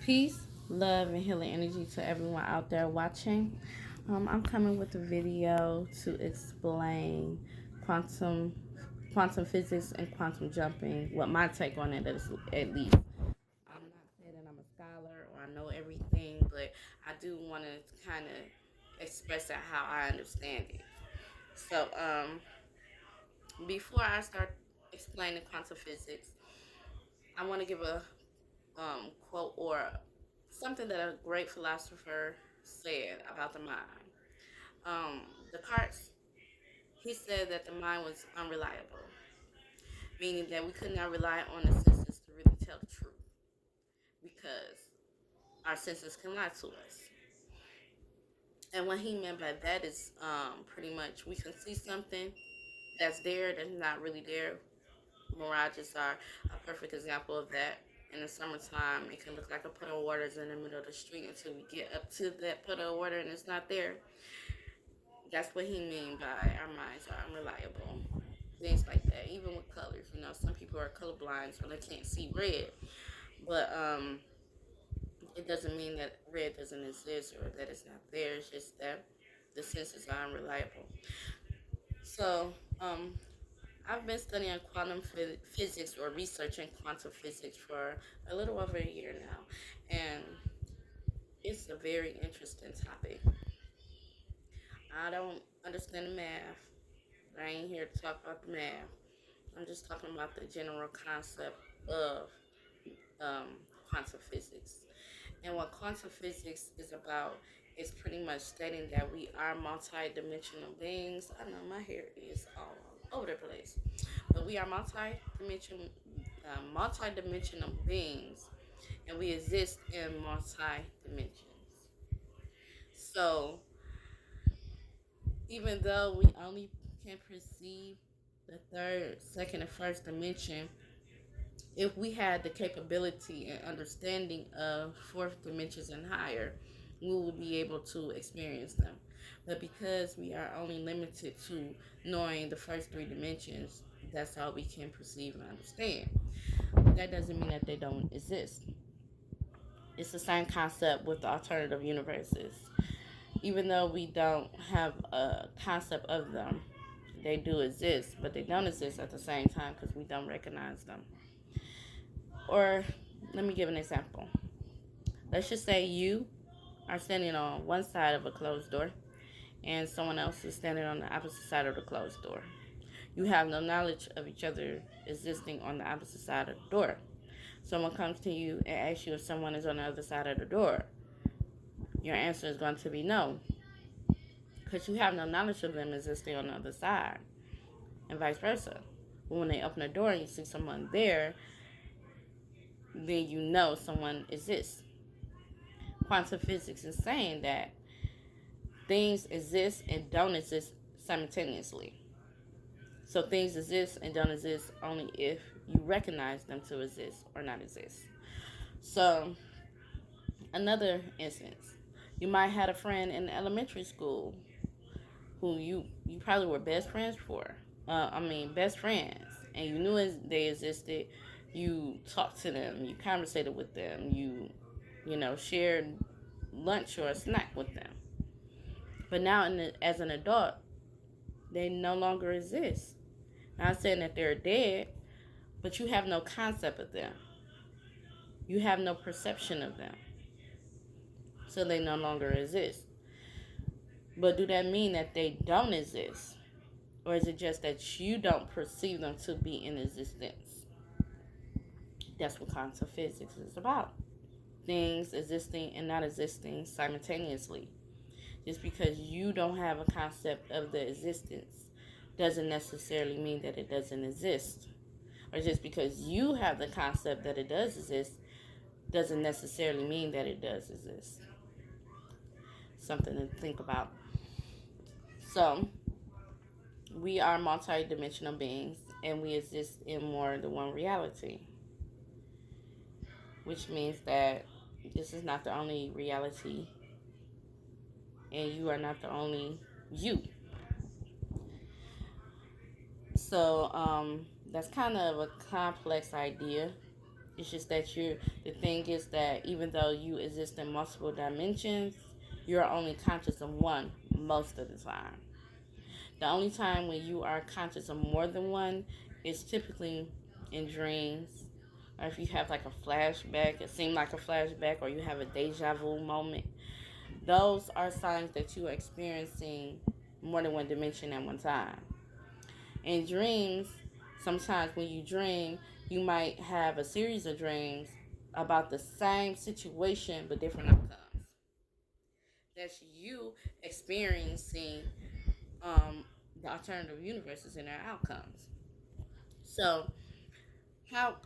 Peace, love, and healing energy to everyone out there watching. I'm coming with a video to explain quantum quantum physics and quantum jumping. What my take on it is, at least. I'm not saying that I'm a scholar or I know everything, but I do want to kind of express it how I understand it. So, before I start explaining quantum physics, I want to give a quote or something that a great philosopher said about the mind. Um, Descartes, he said that the mind was unreliable, meaning that we could not rely on the senses to really tell the truth because our senses can lie to us. And what he meant by that is pretty much we can see something that's there that's not really there. Mirages are a perfect example of that. In the summertime, it can look like a puddle of water is in the middle of the street until we get up to that puddle of water and it's not there. That's what he mean by our minds are unreliable. Things like that. Even with colors, some people are colorblind, so they can't see red. But it doesn't mean that red doesn't exist or that it's not there. It's just that the senses are unreliable. So I've been studying quantum physics or researching quantum physics for a little over a year now, and it's a very interesting topic. I don't understand the math. I ain't here to talk about the math. I'm just talking about the general concept of um, quantum physics. And what quantum physics is about is pretty much stating that we are multi-dimensional beings. I know my hair is all over the place, but we are multi-dimensional beings, and we exist in multi-dimensions. So even though we only can perceive the third, second, and first dimension, if we had the capability and understanding of fourth dimensions and higher, we would be able to experience them. But because we are only limited to knowing the first three dimensions, that's all we can perceive and understand. That doesn't mean that they don't exist. It's the same concept with the alternative universes. Even though we don't have a concept of them, they do exist, but they don't exist at the same time because we don't recognize them. Or let me give an example. Let's just say you are standing on one side of a closed door and someone else is standing on the opposite side of the closed door. You have no knowledge of each other existing on the opposite side of the door. Someone comes to you and asks you if someone is on the other side of the door. Your answer is going to be no, because you have no knowledge of them existing on the other side, and vice versa. But when they open the door and you see someone there, then you know someone exists. Quantum physics is saying that things exist and don't exist simultaneously. So things exist and don't exist only if you recognize them to exist or not exist. So another instance, you might have a friend in elementary school who you probably were best friends for. Best friends, and you knew they existed. You talked to them, you conversated with them, you shared lunch or a snack with them. But now, as an adult, they no longer exist. Not saying that they're dead, but you have no concept of them. You have no perception of them. So they no longer exist. But do that mean that they don't exist? Or is it just that you don't perceive them to be in existence? That's what quantum physics is about. Things existing and not existing simultaneously. Just because you don't have a concept of the existence doesn't necessarily mean that it doesn't exist. Or just because you have the concept that it does exist doesn't necessarily mean that it does exist. Something to think about. So, we are multidimensional beings and we exist in more than one reality, which means that this is not the only reality and you are not the only you. So, that's kind of a complex idea. It's just that the thing is that even though you exist in multiple dimensions, you're only conscious of one most of the time. The only time when you are conscious of more than one is typically in dreams, or if you have like a flashback, it seemed like a flashback, or you have a deja vu moment. Those are signs that you are experiencing more than one dimension at one time. In dreams, sometimes when you dream, you might have a series of dreams about the same situation but different outcomes. That's you experiencing um, the alternative universes and their outcomes. So, how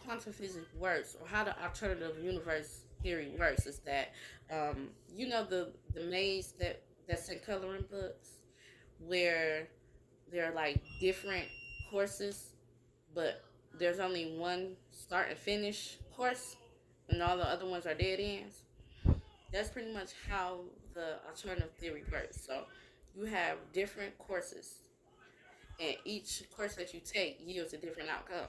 quantum physics works, or how the alternative universe theory works, is that the maze that's in coloring books, where there are like different courses, but there's only one start and finish course, and all the other ones are dead ends. That's pretty much how the alternative theory works. So you have different courses, and each course that you take yields a different outcome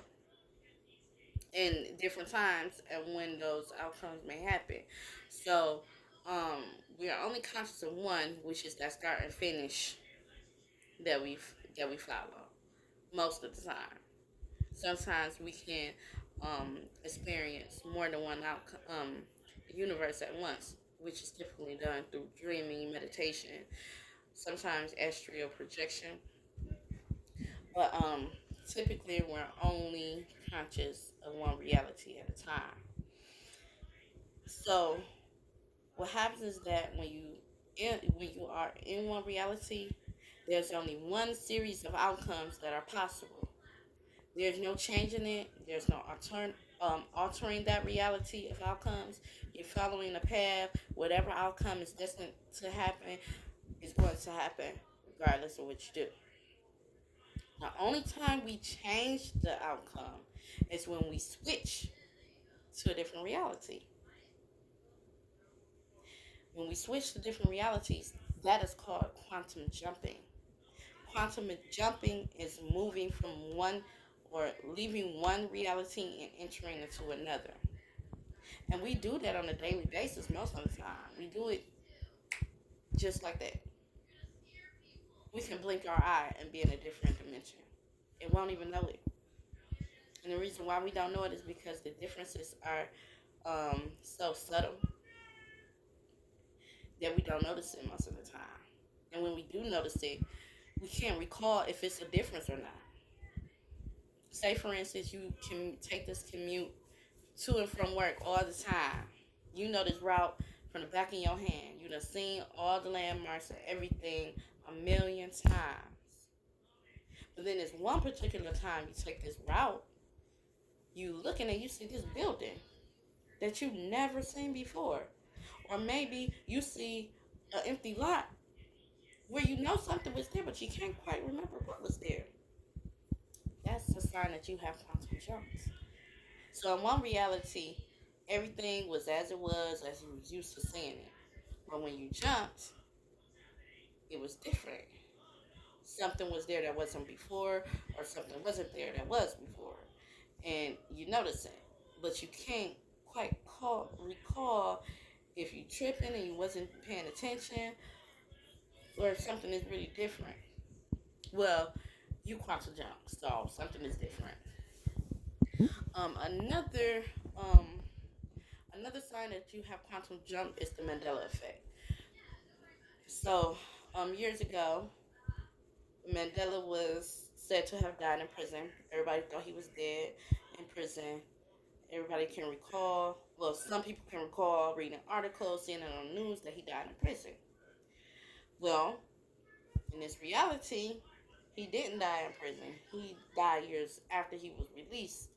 in different times and when those outcomes may happen. So um, we are only conscious of one, which is that start and finish that we follow most of the time. Sometimes we can experience more than one universe at once, which is typically done through dreaming, meditation, sometimes astral projection. But typically, we're only conscious of one reality at a time. So what happens is that when you are in one reality, there's only one series of outcomes that are possible. There's no changing it. There's no altering that reality of outcomes. You're following a path. Whatever outcome is destined to happen is going to happen, regardless of what you do. The only time we change the outcome is when we switch to a different reality. When we switch to different realities, that is called quantum jumping. Quantum jumping is moving from one or leaving one reality and entering into another. And we do that on a daily basis most of the time. We do it just like that. We can blink our eye and be in a different dimension. It won't even know it. And the reason why we don't know it is because the differences are so subtle that we don't notice it most of the time. And when we do notice it, we can't recall if it's a difference or not. Say, for instance, you can take this commute to and from work all the time. You know this route from the back of your hand. You done seen all the landmarks and everything a million times. But then there's one particular time you take this route, you looking and you see this building that you've never seen before. Or maybe you see an empty lot where you know something was there, but you can't quite remember what was there. That's a sign that you have quantum jumps. So in one reality, everything was as you was used to seeing it. But when you jumped, it was different. Something was there that wasn't before, or something wasn't there that was before. And you notice it. But you can't quite recall if you tripping and you wasn't paying attention, or if something is really different. Well, you quantum jump, so something is different. Um, another um, another sign that you have quantum jump is the Mandela effect. So, years ago, Mandela was said to have died in prison. Everybody thought he was dead in prison. Everybody can recall, well, some people can recall reading articles, seeing it on the news that he died in prison. Well, in this reality, he didn't die in prison. He died years after he was released.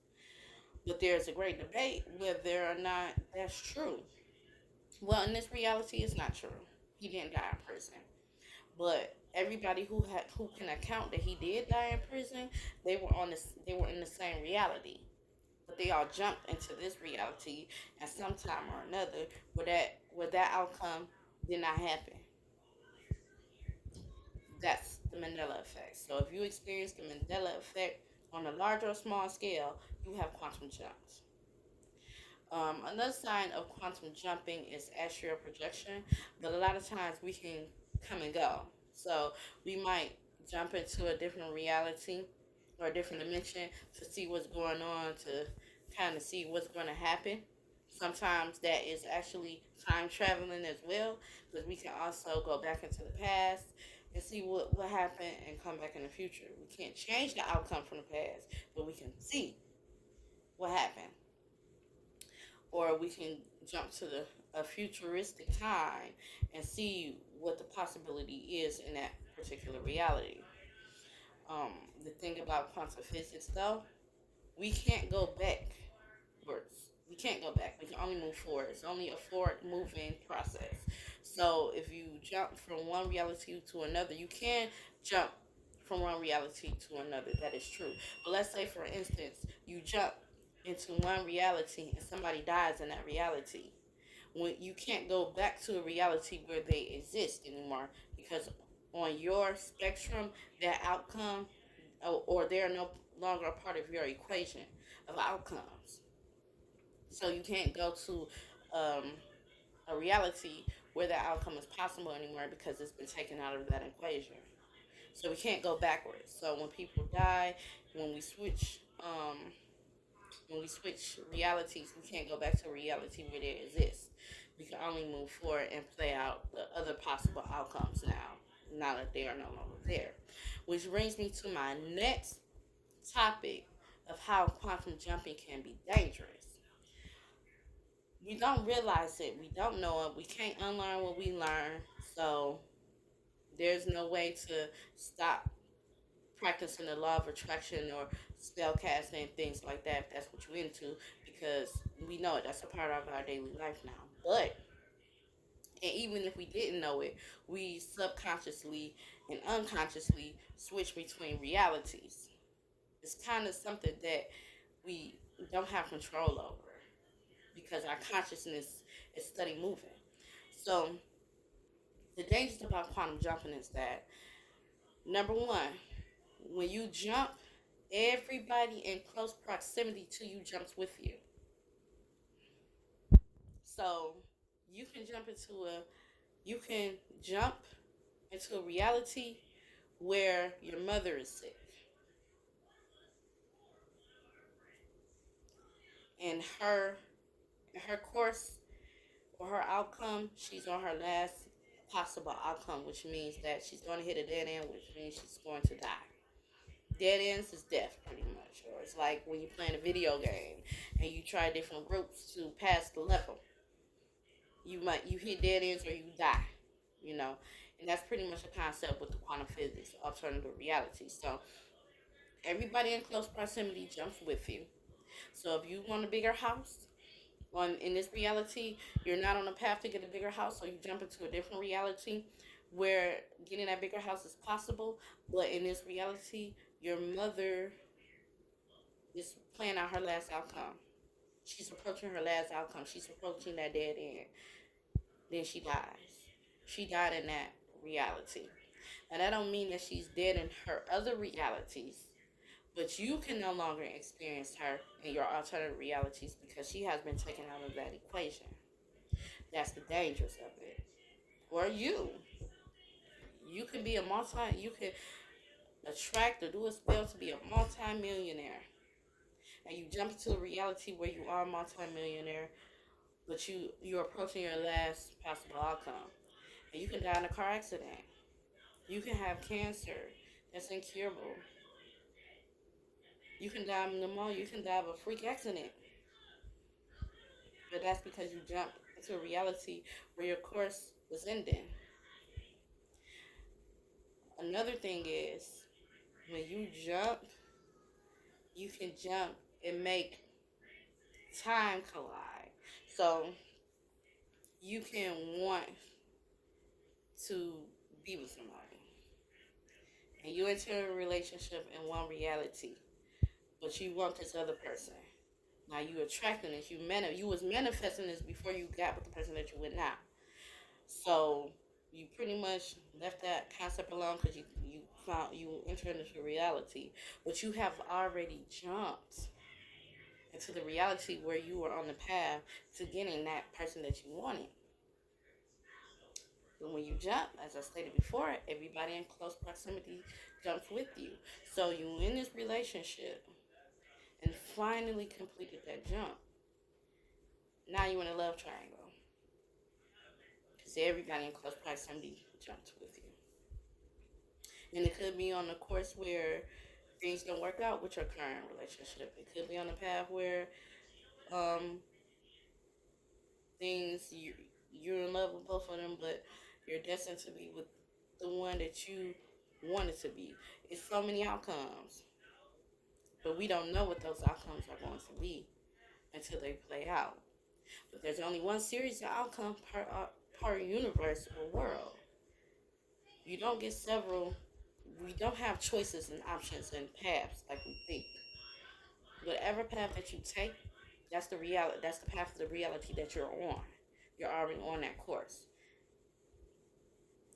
But there's a great debate whether or not that's true. Well, in this reality, it's not true. He didn't die in prison. But everybody who can account that he did die in prison, they were in the same reality. But they all jumped into this reality at some time or another where that outcome did not happen. That's the Mandela effect. So if you experience the Mandela effect on a large or small scale, you have quantum jumps. Another sign of quantum jumping is astral projection, but a lot of times we can come and go. So we might jump into a different reality or a different dimension to see what's going on, to kind of see what's going to happen. Sometimes that is actually time traveling as well, because we can also go back into the past and see what happened and come back in the future. We can't change the outcome from the past, but we can see what happened, or we can jump to a futuristic time and see what the possibility is in that particular reality. Um, the thing about quantum physics, though, we can't go backwards. We can't go back. We can only move forward. It's only a forward moving process. So if you jump from one reality to another, you can jump from one reality to another. That is true. But let's say, for instance, you jump into one reality and somebody dies in that reality. When you can't go back to a reality where they exist anymore, because on your spectrum, that outcome, or they're no longer a part of your equation of outcomes. So you can't go to um, a reality where that outcome is possible anymore because it's been taken out of that equation. So we can't go backwards. So when people die, when we switch, when we switch realities, we can't go back to a reality where they exist. We can only move forward and play out the other possible outcomes now that they are no longer there. Which brings me to my next topic of how quantum jumping can be dangerous. We don't realize it. We don't know it. We can't unlearn what we learn. So there's no way to stop practicing the law of attraction or spell casting and things like that if that's what you're into, because we know it. That's a part of our daily life now. But and even if we didn't know it, we subconsciously and unconsciously switch between realities. It's kind of something that we don't have control over because our consciousness is steady moving. So the dangers about quantum jumping is that, number one, when you jump, everybody in close proximity to you jumps with you. So you can jump into a you can jump into a reality where your mother is sick, and her course or her outcome, she's on her last possible outcome, which means that she's going to hit a dead end, which means she's going to die. Dead ends is death, pretty much. Or it's like when you're playing a video game and you try different routes to pass the level. You hit dead ends or you die, you know. And that's pretty much the concept with the quantum physics, alternative reality. So everybody in close proximity jumps with you. So if you want a bigger house, on in this reality, you're not on a path to get a bigger house, so you jump into a different reality where getting that bigger house is possible. But in this reality, your mother is playing out her last outcome. She's approaching her last outcome. She's approaching that dead end. Then she dies. She died in that reality. And that don't mean that she's dead in her other realities, but you can no longer experience her in your alternative realities because she has been taken out of that equation. That's the dangers of it. Or you can be a you can attract or do a spell to be a multi-millionaire, and you jump into a reality where you are a multi-millionaire, but you're approaching your last possible outcome, and you can die in a car accident. You can have cancer that's incurable. You can die of pneumonia. You can die of a freak accident, but that's because you jumped into a reality where your course was ending. Another thing is, when you jump, you can jump and make time collide. So you can want to be with somebody, and you enter a relationship in one reality, but you want this other person. Now you attracting this. You was manifesting this before you got with the person that you with now. So you pretty much left that concept alone because you entered into reality, but you have already jumped into the reality where you were on the path to getting that person that you wanted. But when you jump, as I stated before, everybody in close proximity jumps with you. So you in this relationship and finally completed that jump. Now you in a love triangle. Because everybody in close proximity jumped with you. And it could be on the course where things don't work out with your current relationship. It could be on a path where um, you're in love with both of them, but you're destined to be with the one that you wanted to be. It's so many outcomes, but we don't know what those outcomes are going to be until they play out. But there's only one series of outcomes per universe or world. You don't get several. We don't have choices and options and paths like we think. Whatever path that you take, that's the reality. That's the path of the reality that you're on. You're already on that course,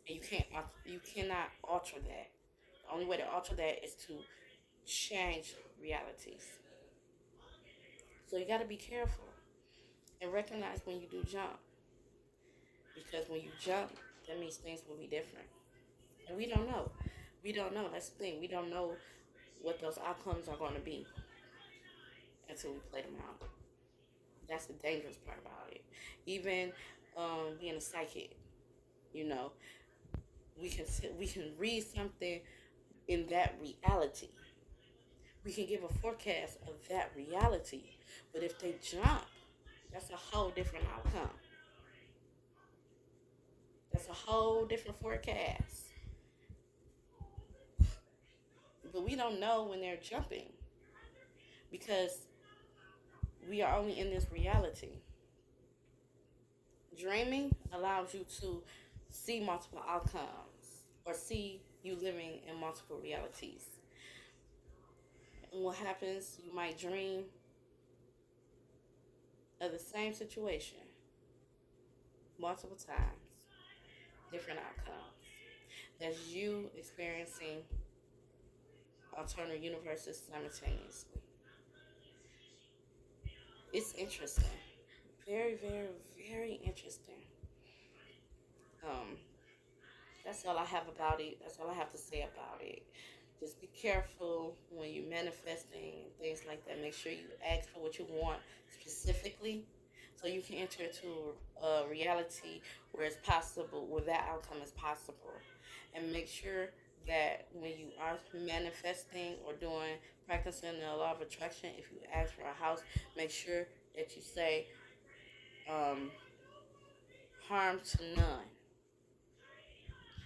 and you cannot alter that. The only way to alter that is to change realities. So you got to be careful and recognize when you do jump, because when you jump, that means things will be different, and we don't know. We don't know. That's the thing. We don't know what those outcomes are going to be until we play them out. That's the dangerous part about it. Even being a psychic, you know, we can read something in that reality. We can give a forecast of that reality, but if they jump, that's a whole different outcome. That's a whole different forecast. But we don't know when they're jumping because we are only in this reality. Dreaming allows you to see multiple outcomes or see you living in multiple realities. And what happens, you might dream of the same situation multiple times, different outcomes. That's you experiencing alternate universes simultaneously. It's interesting. Very, very, very interesting. Um, that's all I have about it. That's all I have to say about it. Just be careful when you're manifesting things like that. Make sure you ask for what you want specifically so you can enter into a reality where it's possible, where that outcome is possible. And make sure that when you are manifesting or doing practicing the law of attraction, if you ask for a house, make sure that you say um, harm to none.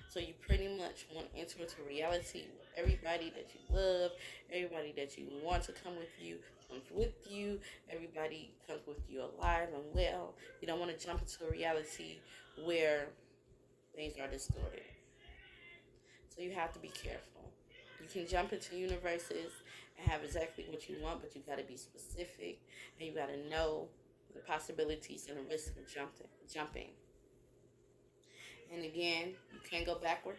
So you pretty much want to enter into reality where everybody that you love, everybody that you want to come with you, comes with you. Everybody comes with you alive and well. You don't want to jump into a reality where things are distorted. So you have to be careful. You can jump into universes and have exactly what you want, but you got to be specific and you got to know the possibilities and the risk of jumping. And again, you can't go backwards.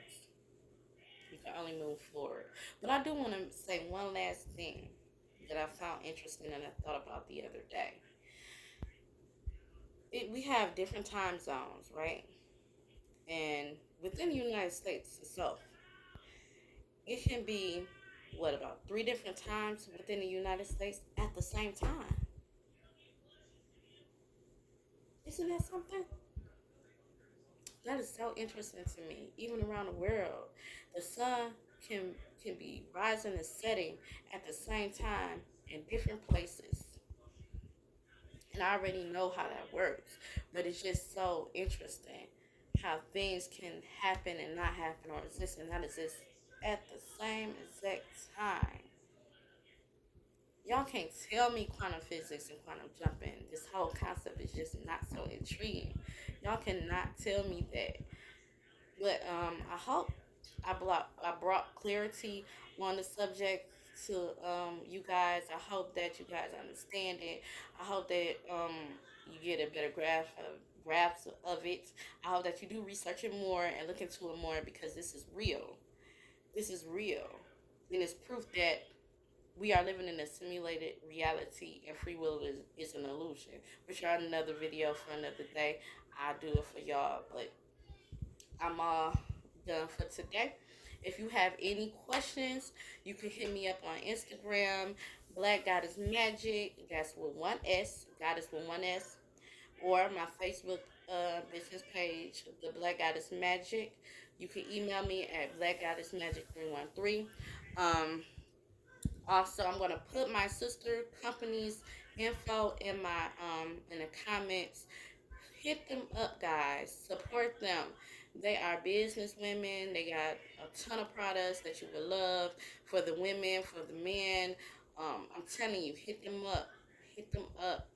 You can only move forward. But I do want to say one last thing that I found interesting and I thought about the other day. We have different time zones, right? And within the United States itself, it can be, what, about 3 different times within the United States at the same time. Isn't that something? That is so interesting to me. Even around the world, the sun can be rising and setting at the same time in different places. And I already know how that works, but it's just so interesting how things can happen and not happen, or exist and not exist at the same exact time. Y'all can't tell me quantum physics and quantum jumping. This whole concept is just not so intriguing. Y'all cannot tell me that. But I hope I brought clarity on the subject to you guys. I hope that you guys understand it. I hope that you get a better grasp of it. I hope that you do research it more and look into it more, because this is real. This is real, and it's proof that we are living in a simulated reality, and free will is an illusion. Which are another video for another day. I'll do it for y'all, but I'm all done for today. If you have any questions, you can hit me up on Instagram, Black Goddess Magic. That's with one S, Goddess with one S, or my Facebook business page, The Black Goddess Magic. You can email me at blackgoddessmagic313. Um, Also, I'm gonna put my sister company's info in the comments. Hit them up, guys. Support them. They are business women. They got a ton of products that you will love for the women, for the men. I'm telling you, hit them up. Hit them up.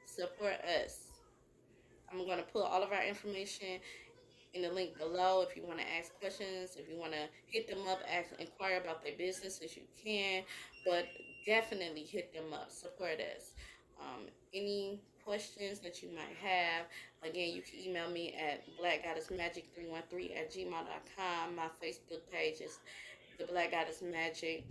Support us. I'm gonna put all of our information in the link below. If you want to ask questions, if you want to hit them up, inquire about their businesses, you can. But definitely hit them up. Support us. Any questions that you might have, again, you can email me at blackgoddessmagic313@gmail.com. My Facebook page is the Black Goddess Magic.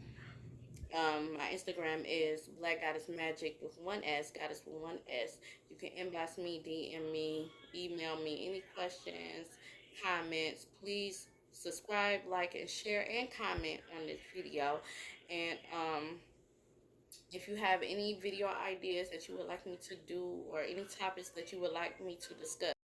My Instagram is Black Goddess Magic with one S, Goddess with one S. You can inbox me, DM me, email me any questions, comments. Please subscribe, like, and share, and comment on this video. And if you have any video ideas that you would like me to do, or any topics that you would like me to discuss,